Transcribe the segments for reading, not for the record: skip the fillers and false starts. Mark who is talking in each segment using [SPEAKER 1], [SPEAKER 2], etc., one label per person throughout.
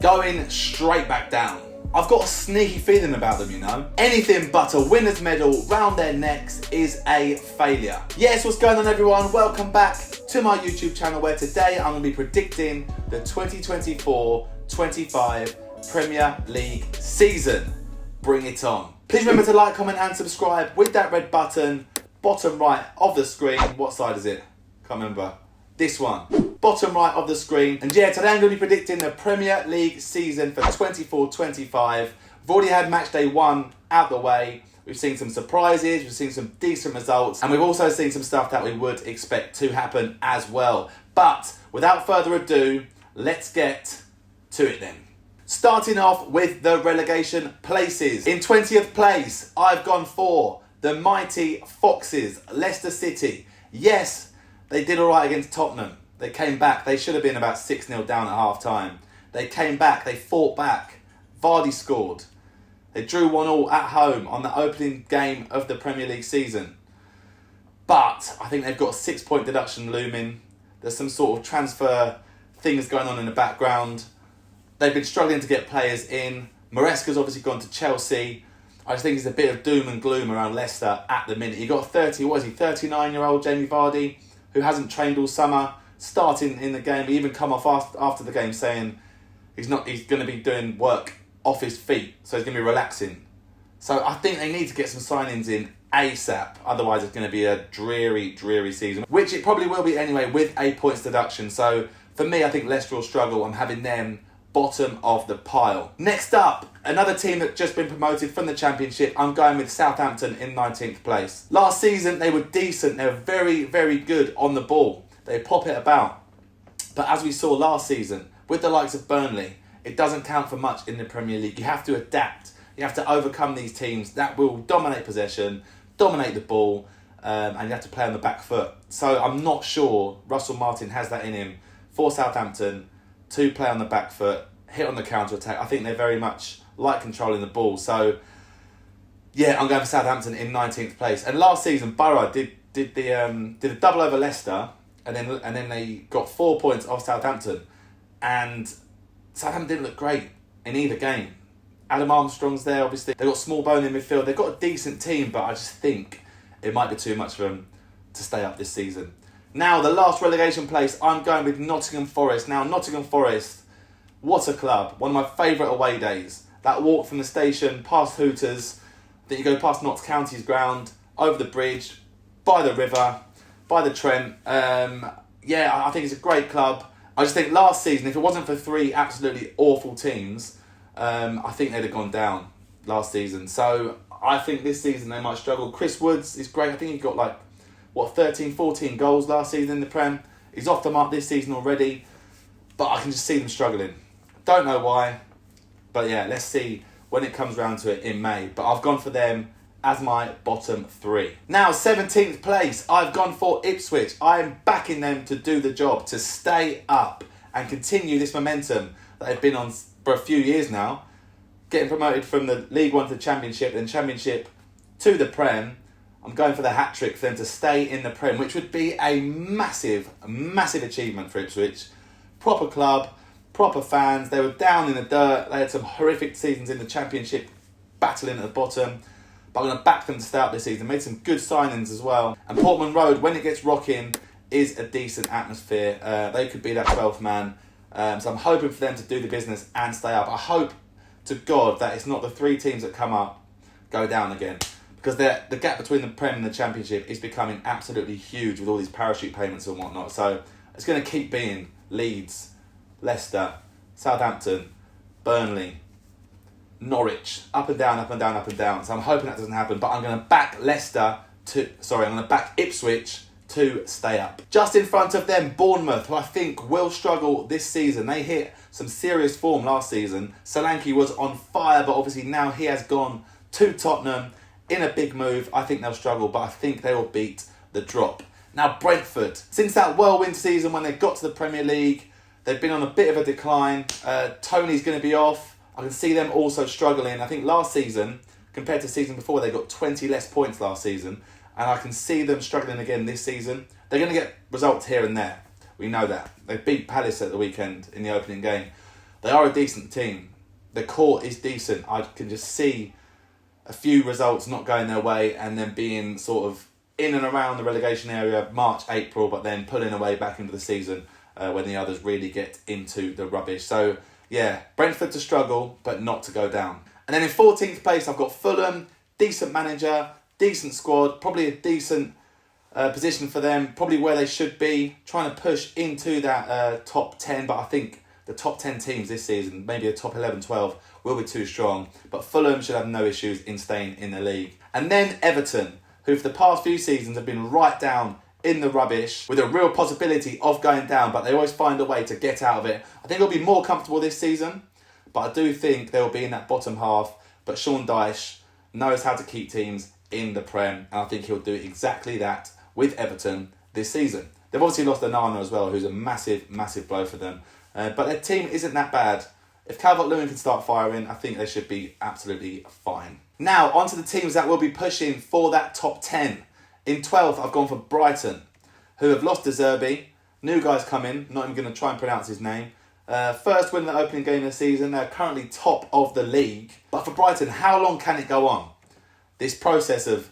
[SPEAKER 1] going straight back down. I've got a sneaky feeling about them, you know. Anything but a winner's medal round their necks is a failure. Yes, what's going on everyone? Welcome back to my YouTube channel where today I'm going to be predicting the 2024-25 Premier League season. Bring it on. Please remember to like, comment and subscribe with that red button, bottom right of the screen. What side is it? Can't remember. This one. Bottom right of the screen. And yeah, today I'm going to be predicting the Premier League season for 24-25. We've already had match day 1 out the way. We've seen some surprises, we've seen some decent results, and we've also seen some stuff that we would expect to happen as well. But without further ado, let's get to it then. Starting off with the relegation places. In 20th place, I've gone for the mighty Foxes, Leicester City. Yes, they did all right against Tottenham. They came back. They should have been about 6-0 down at half-time. They came back. They fought back. Vardy scored. They drew 1-1 at home on the opening game of the Premier League season. But I think they've got a 6-point deduction looming. There's some sort of transfer things going on in the background. They've been struggling to get players in. Maresca's obviously gone to Chelsea. I just think it's a bit of doom and gloom around Leicester at the minute. You got 39-year-old Jamie Vardy, who hasn't trained all summer, starting in the game. He even come off after the game saying he's going to be doing work off his feet, so he's going to be relaxing. So I think they need to get some signings in ASAP. Otherwise, it's going to be a dreary, dreary season, which it probably will be anyway with a points deduction. So for me, I think Leicester will struggle. I'm having them bottom of the pile. Next up, another team that's just been promoted from the Championship. I'm going with Southampton in 19th place. Last season, they were decent. They were very, very good on the ball. They pop it about. But as we saw last season, with the likes of Burnley, it doesn't count for much in the Premier League. You have to adapt. You have to overcome these teams that will dominate possession, dominate the ball, and you have to play on the back foot. So I'm not sure Russell Martin has that in him for Southampton to play on the back foot, hit on the counter-attack. I think they're very much like controlling the ball. So, yeah, I'm going for Southampton in 19th place. And last season, Borough did a double over Leicester, and then they got 4 points off Southampton. And Southampton didn't look great in either game. Adam Armstrong's there, obviously. They've got small bone in midfield. They've got a decent team, but I just think it might be too much for them to stay up this season. Now, the last relegation place, I'm going with Nottingham Forest. Now, Nottingham Forest, what a club. One of my favourite away days. That walk from the station, past Hooters, then you go past Notts County's ground, over the bridge, by the river, by the Trent. Yeah, I think it's a great club. I just think last season, if it wasn't for 3 absolutely awful teams, I think they'd have gone down last season. So I think this season they might struggle. Chris Woods is great. I think he got 13, 14 goals last season in the Prem. He's off the mark this season already, but I can just see them struggling. Don't know why, but yeah, let's see when it comes round to it in May. But I've gone for them as my bottom 3. Now, 17th place, I've gone for Ipswich. I am backing them to do the job, to stay up and continue this momentum that they've been on for a few years now. Getting promoted from the League One to the Championship, then Championship to the Prem. I'm going for the hat-trick for them to stay in the Prem, which would be a massive, massive achievement for Ipswich. Proper club, proper fans. They were down in the dirt. They had some horrific seasons in the Championship, battling at the bottom. But I'm going to back them to stay up this season. Made some good signings as well. And Portman Road, when it gets rocking, is a decent atmosphere. They could be that 12th man. So I'm hoping for them to do the business and stay up. I hope to God that it's not the 3 teams that come up go down again. Because the gap between the Prem and the Championship is becoming absolutely huge with all these parachute payments and whatnot. So it's going to keep being Leeds, Leicester, Southampton, Burnley, Norwich, up and down, up and down, up and down. So I'm hoping that doesn't happen. But I'm going to back I'm going to back Ipswich to stay up. Just in front of them, Bournemouth, who I think will struggle this season. They hit some serious form last season. Solanke was on fire, but obviously now he has gone to Tottenham in a big move. I think they'll struggle, but I think they will beat the drop. Now, Brentford. Since that whirlwind season when they got to the Premier League, they've been on a bit of a decline. Tony's going to be off. I can see them also struggling. I think last season, compared to the season before, they got 20 less points last season. And I can see them struggling again this season. They're going to get results here and there. We know that. They beat Palace at the weekend in the opening game. They are a decent team. The core is decent. I can just see a few results not going their way and then being sort of in and around the relegation area March, April, but then pulling away back into the season when the others really get into the rubbish. So, yeah, Brentford to struggle, but not to go down. And then in 14th place, I've got Fulham, decent manager, decent squad, probably a decent position for them, probably where they should be, trying to push into that top 10, but I think the top 10 teams this season, maybe a top 11, 12, will be too strong. But Fulham should have no issues in staying in the league. And then Everton, who for the past few seasons have been right down in the rubbish with a real possibility of going down, but they always find a way to get out of it. I think it'll be more comfortable this season, but I do think they'll be in that bottom half. But Sean Dyche knows how to keep teams in the Prem, and I think he'll do exactly that with Everton this season. They've obviously lost Onana as well, who's a massive, massive blow for them. But their team isn't that bad. If Calvert-Lewin can start firing, I think they should be absolutely fine. Now, onto the teams that will be pushing for that top 10. In 12th, I've gone for Brighton, who have lost De Zerbi. New guy's come in, not even going to try and pronounce his name. First win in the opening game of the season. They're currently top of the league. But for Brighton, how long can it go on? This process of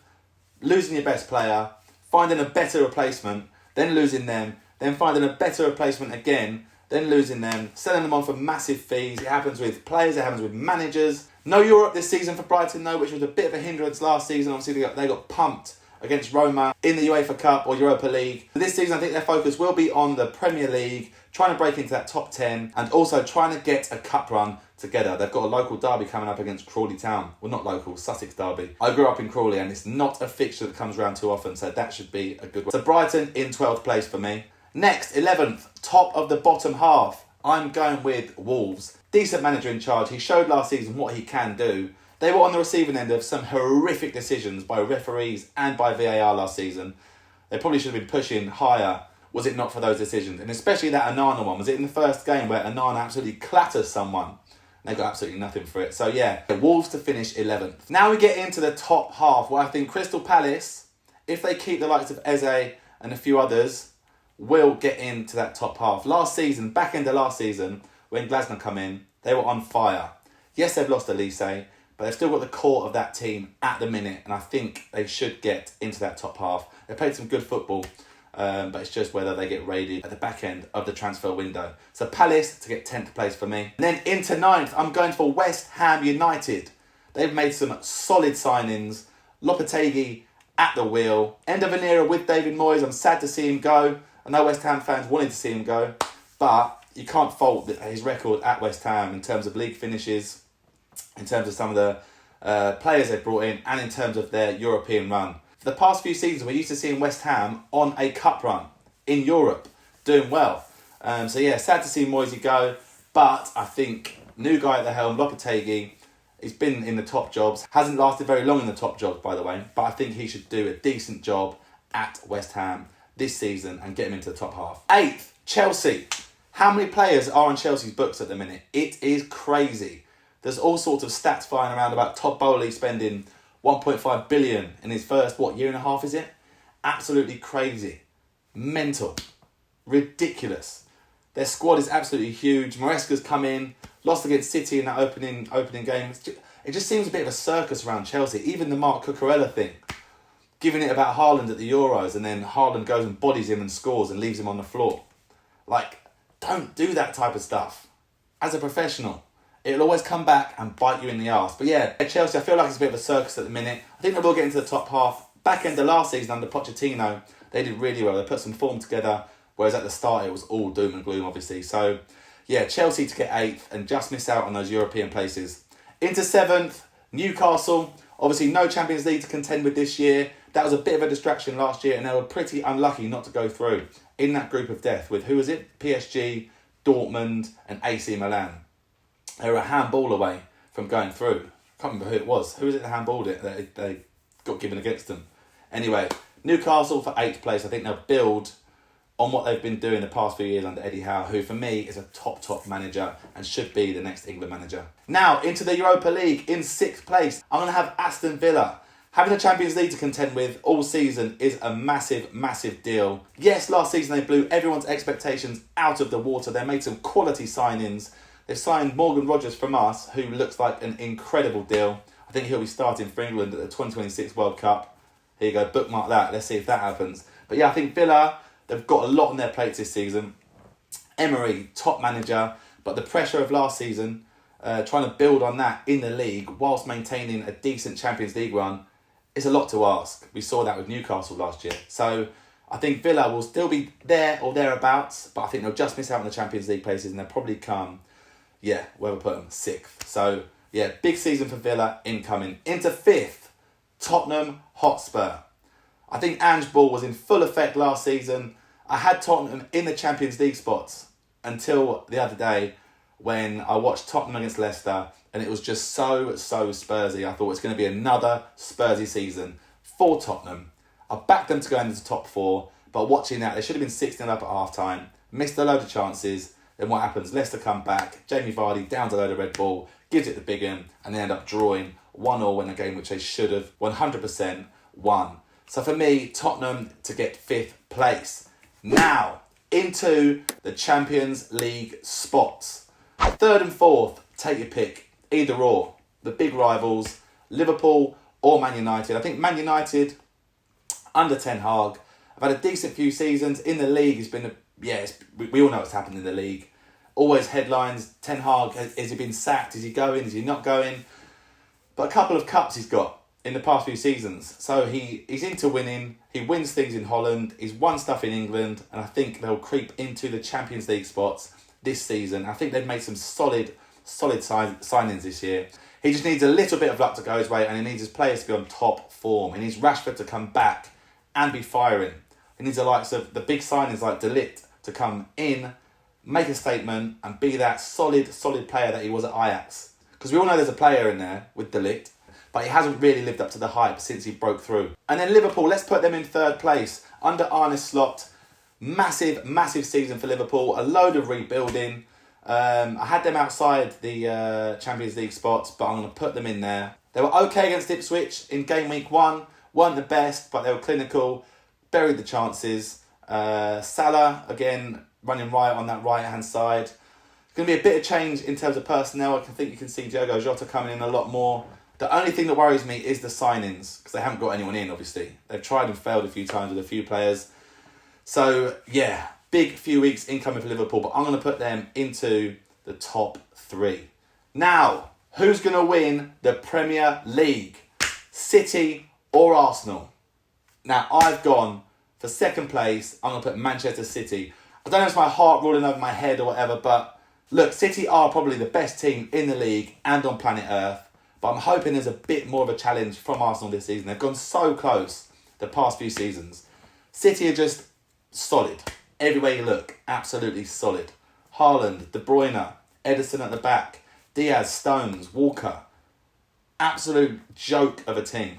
[SPEAKER 1] losing your best player, finding a better replacement, then losing them, then finding a better replacement again, then losing them, selling them on for massive fees. It happens with players, it happens with managers. No Europe this season for Brighton though, which was a bit of a hindrance last season. Obviously they got pumped against Roma in the UEFA Cup or Europa League. This season I think their focus will be on the Premier League, trying to break into that top 10 and also trying to get a cup run together. They've got a local derby coming up against Crawley Town. Well, not local, Sussex derby. I grew up in Crawley and it's not a fixture that comes around too often, so that should be a good one. So Brighton in 12th place for me. Next, 11th, top of the bottom half. I'm going with Wolves. Decent manager in charge. He showed last season what he can do. They were on the receiving end of some horrific decisions by referees and by VAR last season. They probably should have been pushing higher, was it not for those decisions. And especially that Onana one. Was it in the first game where Onana absolutely clatters someone? They got absolutely nothing for it. So yeah, the Wolves to finish 11th. Now we get into the top half, where I think Crystal Palace, if they keep the likes of Eze and a few others, will get into that top half. Last season, back end of last season, when Glasner come in, they were on fire. Yes, they've lost Elise, but they've still got the core of that team at the minute, and I think they should get into that top half. They played some good football, but it's just whether they get raided at the back end of the transfer window. So Palace to get 10th place for me. And then into 9th, I'm going for West Ham United. They've made some solid signings. Lopetegui at the wheel. End of an era with David Moyes. I'm sad to see him go. I know West Ham fans wanted to see him go, but you can't fault his record at West Ham in terms of league finishes, in terms of some of the players they've brought in, and in terms of their European run. For the past few seasons, we're used to seeing West Ham on a cup run in Europe, doing well. So yeah, sad to see Moisey go, but I think new guy at the helm, Lopetegui, he's been in the top jobs, hasn't lasted very long in the top jobs, by the way, but I think he should do a decent job at West Ham this season and get him into the top half. 8th, Chelsea. How many players are on Chelsea's books at the minute? It is crazy. There's all sorts of stats flying around about Todd Bowley spending 1.5 billion in his first, year and a half, is it? Absolutely crazy. Mental. Ridiculous. Their squad is absolutely huge. Maresca's come in, lost against City in that opening game. It just seems a bit of a circus around Chelsea. Even the Mark Cucurella thing. Giving it about Haaland at the Euros, and then Haaland goes and bodies him and scores and leaves him on the floor. Like, don't do that type of stuff. As a professional, it'll always come back and bite you in the arse. But yeah, at Chelsea, I feel like it's a bit of a circus at the minute. I think they will get into the top half. Back end of last season under Pochettino, they did really well. They put some form together, whereas at the start it was all doom and gloom, obviously. So yeah, Chelsea to get 8th and just miss out on those European places. Into 7th, Newcastle. Obviously no Champions League to contend with this year. That was a bit of a distraction last year, and they were pretty unlucky not to go through in that group of death with, who was it? PSG, Dortmund and AC Milan. They were a handball away from going through. I can't remember who it was. Who was it that handballed it that they got given against them? Anyway, Newcastle for 8th place. I think they'll build on what they've been doing the past few years under Eddie Howe, who for me is a top manager and should be the next England manager. Now, into the Europa League in 6th place. I'm going to have Aston Villa. Having the Champions League to contend with all season is a massive, massive deal. Yes, last season they blew everyone's expectations out of the water. They made some quality signings. They've signed Morgan Rogers from us, who looks like an incredible deal. I think he'll be starting for England at the 2026 World Cup. Here you go, bookmark that. Let's see if that happens. But yeah, I think Villa, they've got a lot on their plates this season. Emery, top manager, but the pressure of last season, trying to build on that in the league whilst maintaining a decent Champions League run, is a lot to ask. We saw that with Newcastle last year. So I think Villa will still be there or thereabouts, but I think they'll just miss out on the Champions League places and they'll probably come, where we put them, 6th. So yeah, big season for Villa incoming. Into 5th, Tottenham Hotspur. I think Ange Ball was in full effect last season. I had Tottenham in the Champions League spots until the other day when I watched Tottenham against Leicester and it was just so Spursy. I thought it's going to be another Spursy season for Tottenham. I backed them to go into the top 4, but watching that, they should have been 6-0 up at half-time, missed a load of chances. Then what happens? Leicester come back, Jamie Vardy downs a load of red ball, gives it to Bigham, and they end up drawing 1-1 in a game which they should have 100% won. So for me, Tottenham to get 5th place. Now, into the Champions League spots. 3rd and 4th, take your pick, either or. The big rivals, Liverpool or Man United. I think Man United, under Ten Hag, have had a decent few seasons. In the league, it's been, we all know what's happened in the league. Always headlines, Ten Hag, has he been sacked? Is he going? Is he not going? But a couple of cups he's got in the past few seasons. So he's into winning. He wins things in Holland. He's won stuff in England. And I think they'll creep into the Champions League spots this season. I think they've made some solid signings this year. He just needs a little bit of luck to go his way and he needs his players to be on top form. He needs Rashford to come back and be firing. He needs the likes of the big signings like De Ligt to come in, make a statement and be that solid player that he was at Ajax. Because we all know there's a player in there with De Ligt, but he hasn't really lived up to the hype since he broke through. And then Liverpool, let's put them in 3rd place. Under Arne Slot, massive season for Liverpool, a load of rebuilding. I had them outside the Champions League spots, but I'm going to put them in there. They were okay against Ipswich in game week 1. Weren't the best, but they were clinical. Buried the chances. Salah, again, running right on that right-hand side. It's going to be a bit of change in terms of personnel. I think you can see Diogo Jota coming in a lot more. The only thing that worries me is the signings, because they haven't got anyone in, obviously. They've tried and failed a few times with a few players. So, yeah, big few weeks incoming for Liverpool, but I'm going to put them into the top 3. Now, who's going to win the Premier League? City or Arsenal? Now, I've gone for 2nd place. I'm going to put Manchester City. I don't know if it's my heart ruling over my head or whatever, but look, City are probably the best team in the league and on planet Earth. But I'm hoping there's a bit more of a challenge from Arsenal this season. They've gone so close the past few seasons. City are just solid. Everywhere you look, absolutely solid. Haaland, De Bruyne, Ederson at the back, Diaz, Stones, Walker. Absolute joke of a team.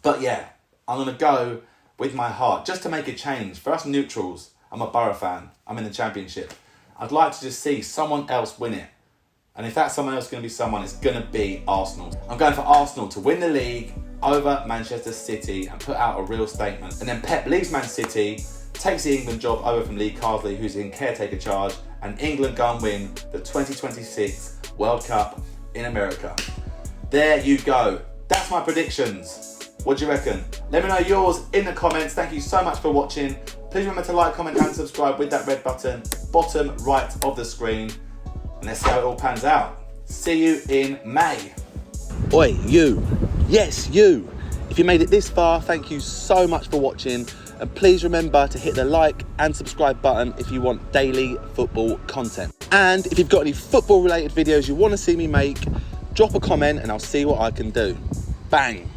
[SPEAKER 1] But yeah, I'm going to go with my heart just to make a change. For us neutrals, I'm a Borough fan. I'm in the Championship. I'd like to just see someone else win it. And if that someone else is going to be someone, it's going to be Arsenal. I'm going for Arsenal to win the league over Manchester City and put out a real statement. And then Pep leaves Man City, takes the England job over from Lee Carsley, who's in caretaker charge, and England go and win the 2026 World Cup in America. There you go. That's my predictions. What do you reckon? Let me know yours in the comments. Thank you so much for watching. Please remember to like, comment and subscribe with that red button, bottom right of the screen. And let's see how it all pans out. See you in May. Oi, you. Yes, you. If you made it this far, thank you so much for watching. And please remember to hit the like and subscribe button if you want daily football content. And if you've got any football related videos you want to see me make, drop a comment and I'll see what I can do. Bang.